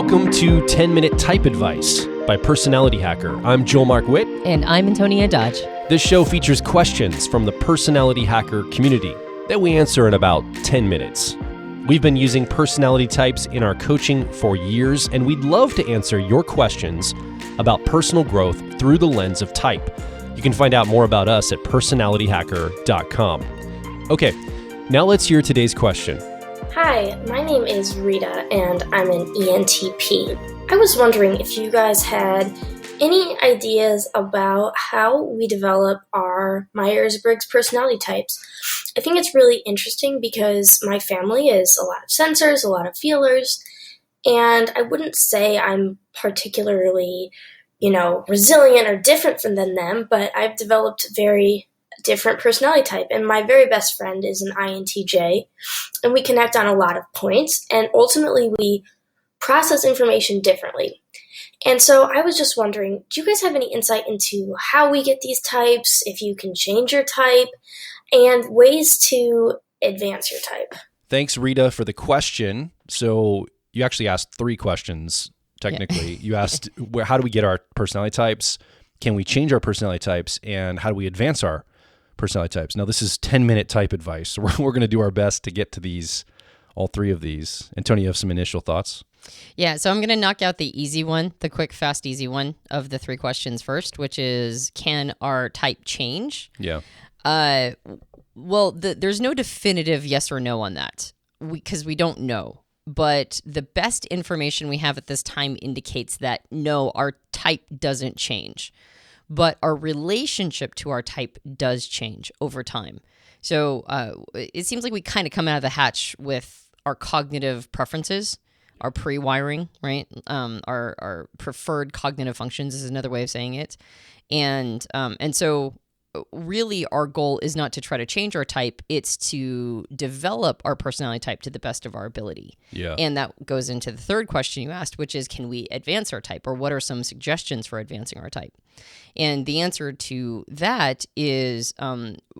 Welcome to 10-Minute Type Advice by Personality Hacker. I'm Joel Witt. And I'm Antonia Dodge. This show features questions from the Personality Hacker community that we answer in about 10 minutes. We've been using personality types in our coaching for years, and we'd love to answer your questions about personal growth through the lens of type. You can find out more about us at personalityhacker.com. Okay, now let's hear today's question. Hi, my name is Rita, and I'm an ENTP. I was wondering if you guys had any ideas about how we develop our Myers-Briggs personality types. I think it's really interesting because my family is a lot of sensors, a lot of feelers, and I wouldn't say I'm particularly, resilient or different than them, but I've developed very different personality type, and my very best friend is an INTJ, and we connect on a lot of points, and ultimately we process information differently. And so I was just wondering, do you guys have any insight into how we get these types, if you can change your type, and ways to advance your type? Thanks, Rita, for the question. So you actually asked three questions, technically. You asked, how do we get our personality types? Can we change our personality types? And how do we advance our personality types? Now, this is 10-minute type advice. So we're going to do our best to get to all three of these. Antonia, you have some initial thoughts? Yeah, so I'm going to knock out the easy one, the quick, fast, easy one of the three questions first, which is, can our type change? Yeah. Well, there's no definitive yes or no on that because we don't know. But the best information we have at this time indicates that no, our type doesn't change. But our relationship to our type does change over time. So it seems like we kind of come out of the hatch with our cognitive preferences, our pre-wiring, right? Our preferred cognitive functions is another way of saying it. And so really our goal is not to try to change our type, it's to develop our personality type to the best of our ability. Yeah. And that goes into the third question you asked, which is, can we advance our type, or what are some suggestions for advancing our type? And the answer to that is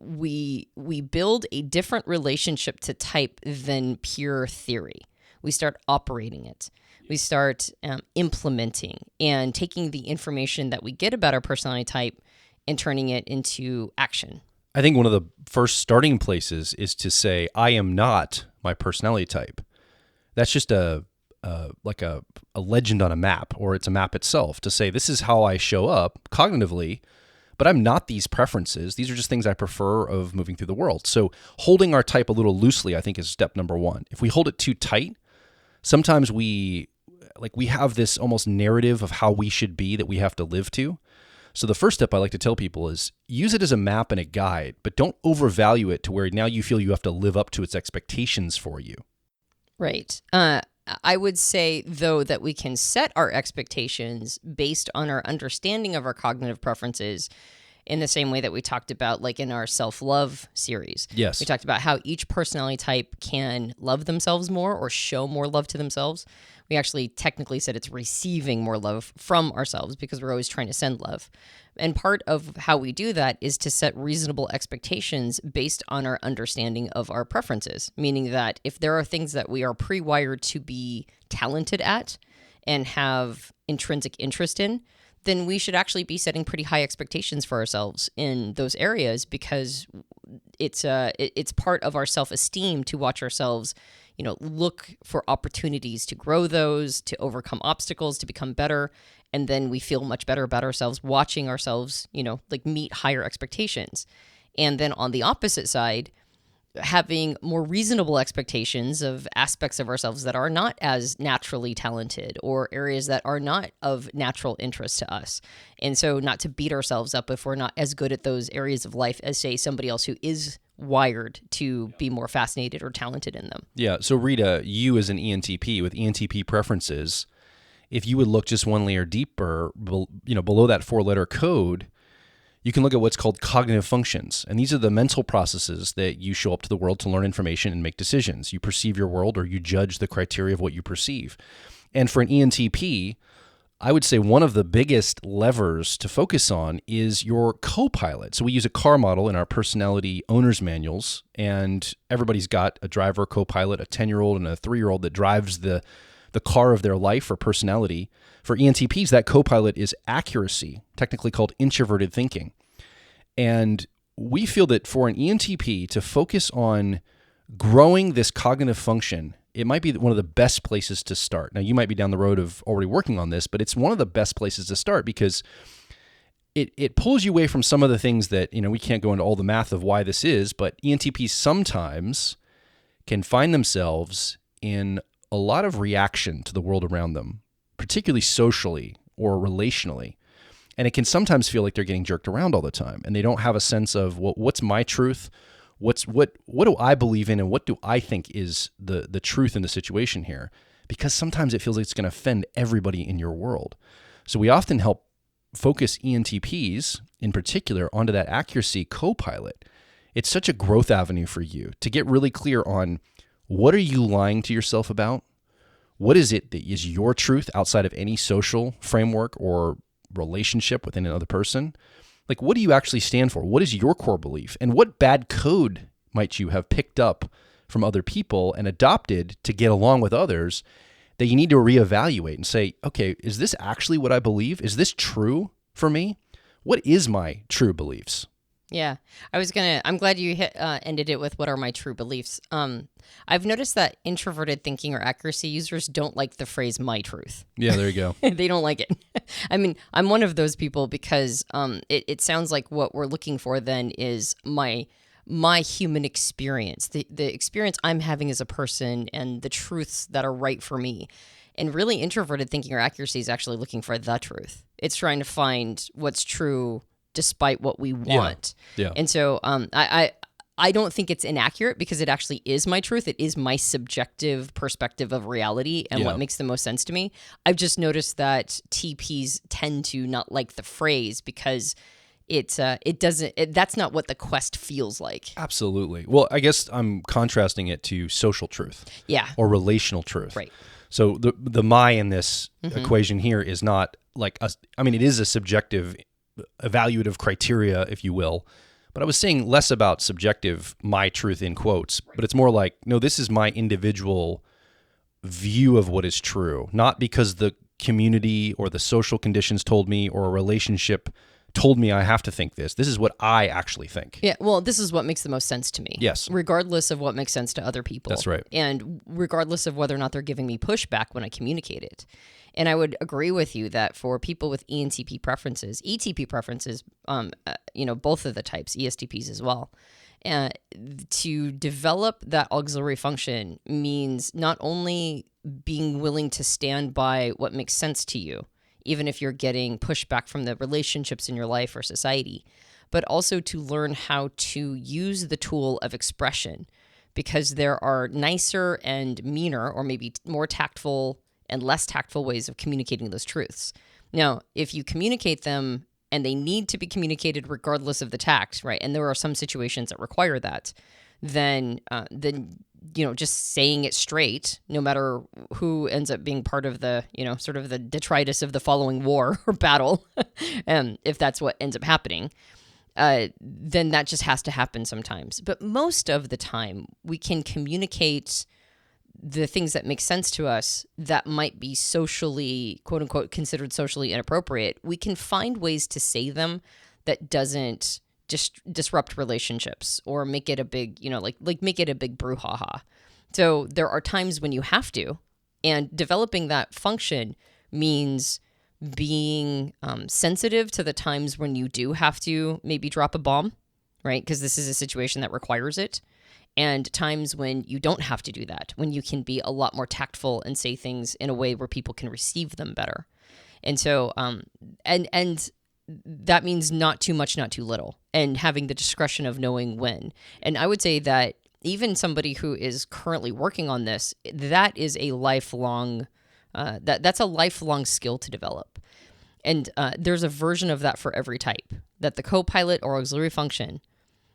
we build a different relationship to type than pure theory. We start operating it. We start implementing and taking the information that we get about our personality type and turning it into action. I think one of the first starting places is to say, I am not my personality type. That's just like a legend on a map, or it's a map itself, to say, this is how I show up cognitively, but I'm not these preferences. These are just things I prefer of moving through the world. So holding our type a little loosely, I think, is step number one. If we hold it too tight, sometimes we have this almost narrative of how we should be that we have to live to. So the first step I like to tell people is use it as a map and a guide, but don't overvalue it to where now you feel you have to live up to its expectations for you. Right. I would say, though, that we can set our expectations based on our understanding of our cognitive preferences in the same way that we talked about, like in our self-love series. Yes. We talked about how each personality type can love themselves more or show more love to themselves. We actually technically said it's receiving more love from ourselves because we're always trying to send love. And part of how we do that is to set reasonable expectations based on our understanding of our preferences, meaning that if there are things that we are pre-wired to be talented at and have intrinsic interest in, then we should actually be setting pretty high expectations for ourselves in those areas, because it's part of our self-esteem to watch ourselves, look for opportunities to grow those, to overcome obstacles, to become better. And then we feel much better about ourselves watching ourselves, meet higher expectations. And then on the opposite side, having more reasonable expectations of aspects of ourselves that are not as naturally talented or areas that are not of natural interest to us. And so not to beat ourselves up if we're not as good at those areas of life as, say, somebody else who is wired to be more fascinated or talented in them. Yeah. So Rita, you as an ENTP with ENTP preferences, if you would look just one layer deeper, below that 4-letter code, you can look at what's called cognitive functions. And these are the mental processes that you show up to the world to learn information and make decisions. You perceive your world, or you judge the criteria of what you perceive. And for an ENTP, I would say one of the biggest levers to focus on is your co-pilot. So we use a car model in our personality owner's manuals, and everybody's got a driver, co-pilot, a 10-year-old and a 3-year-old that drives the the car of their life or personality. For ENTPs, that co-pilot is accuracy, technically called introverted thinking. And we feel that for an ENTP to focus on growing this cognitive function, it might be one of the best places to start. Now, you might be down the road of already working on this, but it's one of the best places to start because it pulls you away from some of the things that, we can't go into all the math of why this is, but ENTPs sometimes can find themselves in a lot of reaction to the world around them, particularly socially or relationally. And it can sometimes feel like they're getting jerked around all the time, and they don't have a sense of what's my truth, what do I believe in, and what do I think is the truth in the situation here? Because sometimes it feels like it's going to offend everybody in your world. So we often help focus ENTPs in particular onto that accuracy co-pilot. It's such a growth avenue for you to get really clear on what are you lying to yourself about? What is it that is your truth outside of any social framework or relationship within another person? Like, what do you actually stand for? What is your core belief? And what bad code might you have picked up from other people and adopted to get along with others that you need to reevaluate and say, okay, is this actually what I believe? Is this true for me? What is my true beliefs? Yeah, I'm glad you ended it with what are my true beliefs. I've noticed that introverted thinking or accuracy users don't like the phrase my truth. Yeah, there you go. They don't like it. I mean, I'm one of those people because it sounds like what we're looking for then is my human experience, the experience I'm having as a person and the truths that are right for me. And really introverted thinking or accuracy is actually looking for the truth. It's trying to find what's true despite what we want. Yeah. And so I don't think it's inaccurate because it actually is my truth. It is my subjective perspective of reality and what makes the most sense to me. I've just noticed that TPs tend to not like the phrase because that's not what the quest feels like. Absolutely. Well, I guess I'm contrasting it to social truth. Yeah. Or relational truth. Right. So the my in this equation here is not like it is a subjective evaluative criteria, if you will, but I was saying less about subjective my truth in quotes, but it's more like, no, this is my individual view of what is true, not because the community or the social conditions told me or a relationship told me I have to think this. This is what I actually think. Yeah, well, this is what makes the most sense to me. Yes. Regardless of what makes sense to other people. That's right. And regardless of whether or not they're giving me pushback when I communicate it. And I would agree with you that for people with ENTP preferences, ETP preferences, both of the types, ESTPs as well, to develop that auxiliary function means not only being willing to stand by what makes sense to you, even if you're getting pushback from the relationships in your life or society, but also to learn how to use the tool of expression, because there are nicer and meaner or maybe more tactful and less tactful ways of communicating those truths. Now, if you communicate them and they need to be communicated regardless of the tact, right? And there are some situations that require that, then just saying it straight, no matter who ends up being part of the, sort of the detritus of the following war or battle, if that's what ends up happening, then that just has to happen sometimes. But most of the time, we can communicate the things that make sense to us that might be socially, quote unquote, considered socially inappropriate. We can find ways to say them that doesn't just disrupt relationships or make it a big, make it a big brouhaha. So there are times when you have to, and developing that function means being sensitive to the times when you do have to maybe drop a bomb, right? Because this is a situation that requires it. And times when you don't have to do that, when you can be a lot more tactful and say things in a way where people can receive them better. And so, and that means not too much, not too little, and having the discretion of knowing when. And I would say that even somebody who is currently working on this, that is a lifelong, that's a lifelong skill to develop. And there's a version of that for every type, that the co-pilot or auxiliary function,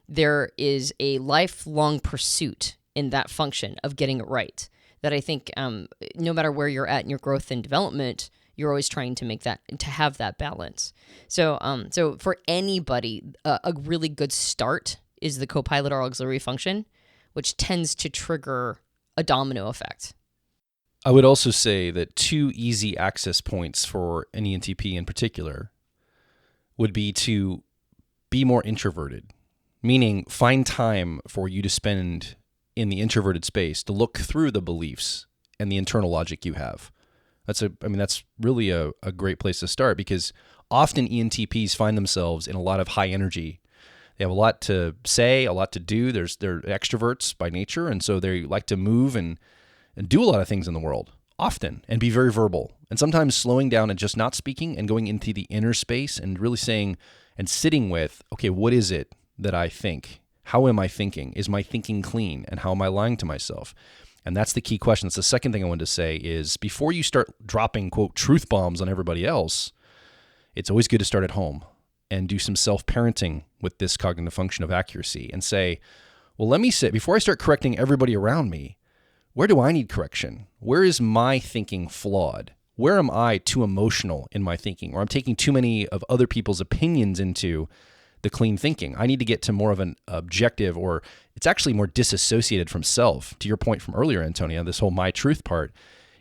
there is a lifelong pursuit in that function of getting it right. That I think no matter where you're at in your growth and development, you're always trying to make that, to have that balance. So for anybody, a really good start is the co-pilot or auxiliary function, which tends to trigger a domino effect. I would also say that 2 easy access points for an ENTP in particular would be to be more introverted, meaning find time for you to spend in the introverted space to look through the beliefs and the internal logic you have. That's really a great place to start, because often ENTPs find themselves in a lot of high energy. They have a lot to say, a lot to do. They're extroverts by nature, and so they like to move and do a lot of things in the world often and be very verbal. And sometimes slowing down and just not speaking and going into the inner space and really saying and sitting with, okay, what is it that I think? How am I thinking? Is my thinking clean? And how am I lying to myself? And that's the key question. That's the second thing I wanted to say is, before you start dropping, quote, truth bombs on everybody else, it's always good to start at home and do some self-parenting with this cognitive function of accuracy and say, well, let me sit, before I start correcting everybody around me, where do I need correction? Where is my thinking flawed? Where am I too emotional in my thinking? Or I'm taking too many of other people's opinions into the clean thinking. I need to get to more of an objective, or it's actually more disassociated from self. To your point from earlier, Antonia, this whole my truth part.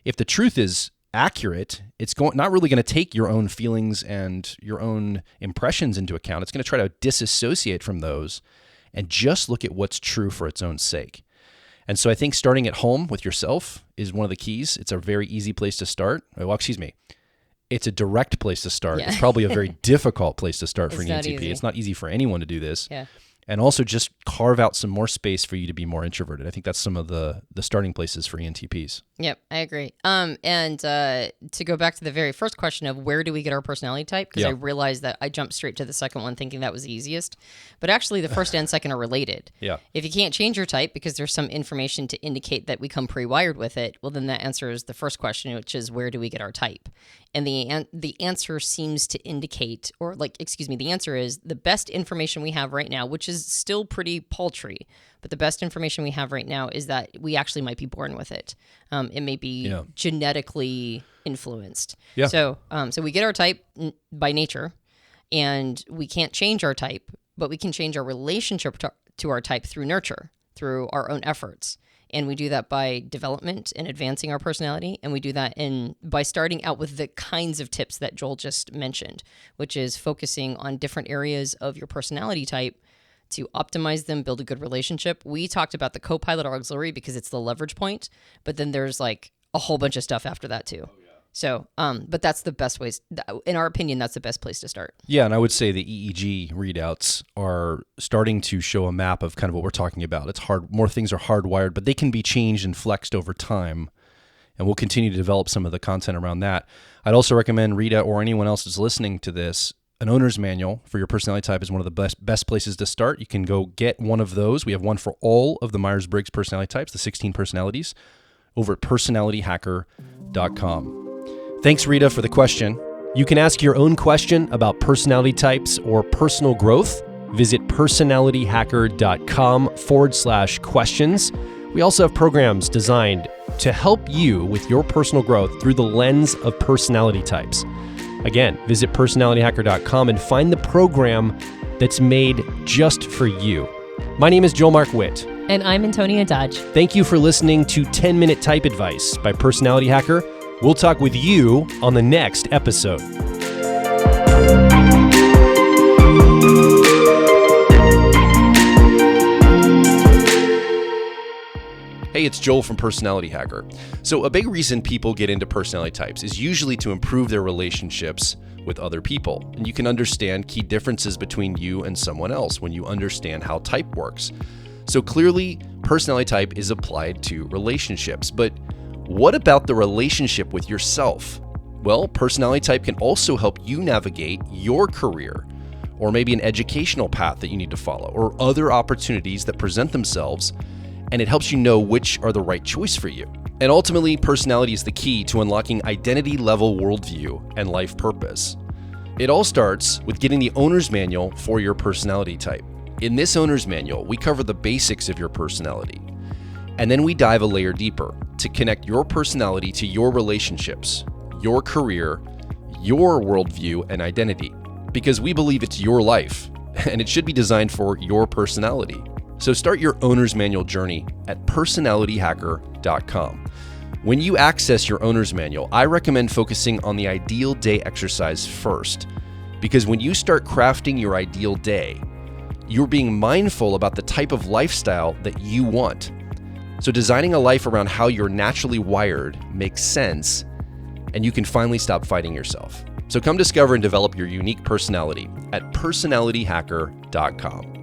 If the truth is accurate, it's not really going to take your own feelings and your own impressions into account. It's going to try to disassociate from those and just look at what's true for its own sake. And so I think starting at home with yourself is one of the keys. It's a very easy place to start. Well, excuse me. It's a direct place to start. Yeah. It's probably a very difficult place to start for an ENTP. It's not easy for anyone to do this. Yeah. And also just carve out some more space for you to be more introverted. I think that's some of the starting places for ENTPs. Yep, I agree. And to go back to the very first question of where do we get our personality type, because I realized that I jumped straight to the second one thinking that was the easiest. But actually the first and second are related. Yeah. If you can't change your type because there's some information to indicate that we come pre-wired with it, well, then that answers the first question, which is where do we get our type? And the answer seems to indicate, the answer is the best information we have right now, which is still pretty paltry, but the best information we have right now is that we actually might be born with it. It may be genetically influenced. Yeah. So we get our type by nature, and we can't change our type, but we can change our relationship to our type through nurture, through our own efforts. And we do that by development and advancing our personality. And we do that by starting out with the kinds of tips that Joel just mentioned, which is focusing on different areas of your personality type to optimize them, build a good relationship. We talked about the co-pilot auxiliary because it's the leverage point, but then there's like a whole bunch of stuff after that too. Oh, yeah. So, but that's the best ways, in our opinion, that's the best place to start. Yeah, and I would say the EEG readouts are starting to show a map of kind of what we're talking about. It's hard, more things are hardwired, but they can be changed and flexed over time. And we'll continue to develop some of the content around that. I'd also recommend Rita or anyone else that's listening to this, an owner's manual for your personality type is one of the best places to start. You can go get one of those. We have one for all of the Myers-Briggs personality types, the 16 personalities, over at personalityhacker.com. Thanks, Rita, for the question. You can ask your own question about personality types or personal growth. Visit personalityhacker.com/questions. We also have programs designed to help you with your personal growth through the lens of personality types. Again, visit personalityhacker.com and find the program that's made just for you. My name is Joel Mark Witt. And I'm Antonia Dodge. Thank you for listening to 10-Minute Type Advice by Personality Hacker. We'll talk with you on the next episode. Hey, it's Joel from Personality Hacker. So a big reason people get into personality types is usually to improve their relationships with other people. And you can understand key differences between you and someone else when you understand how type works. So clearly, personality type is applied to relationships. But what about the relationship with yourself? Well, personality type can also help you navigate your career, or maybe an educational path that you need to follow, or other opportunities that present themselves, and it helps you know which are the right choice for you. And ultimately, personality is the key to unlocking identity-level worldview and life purpose. It all starts with getting the owner's manual for your personality type. In this owner's manual, we cover the basics of your personality, and then we dive a layer deeper to connect your personality to your relationships, your career, your worldview, and identity, because we believe it's your life, and it should be designed for your personality. So start your owner's manual journey at personalityhacker.com. When you access your owner's manual, I recommend focusing on the ideal day exercise first, because when you start crafting your ideal day, you're being mindful about the type of lifestyle that you want. So designing a life around how you're naturally wired makes sense, and you can finally stop fighting yourself. So come discover and develop your unique personality at personalityhacker.com.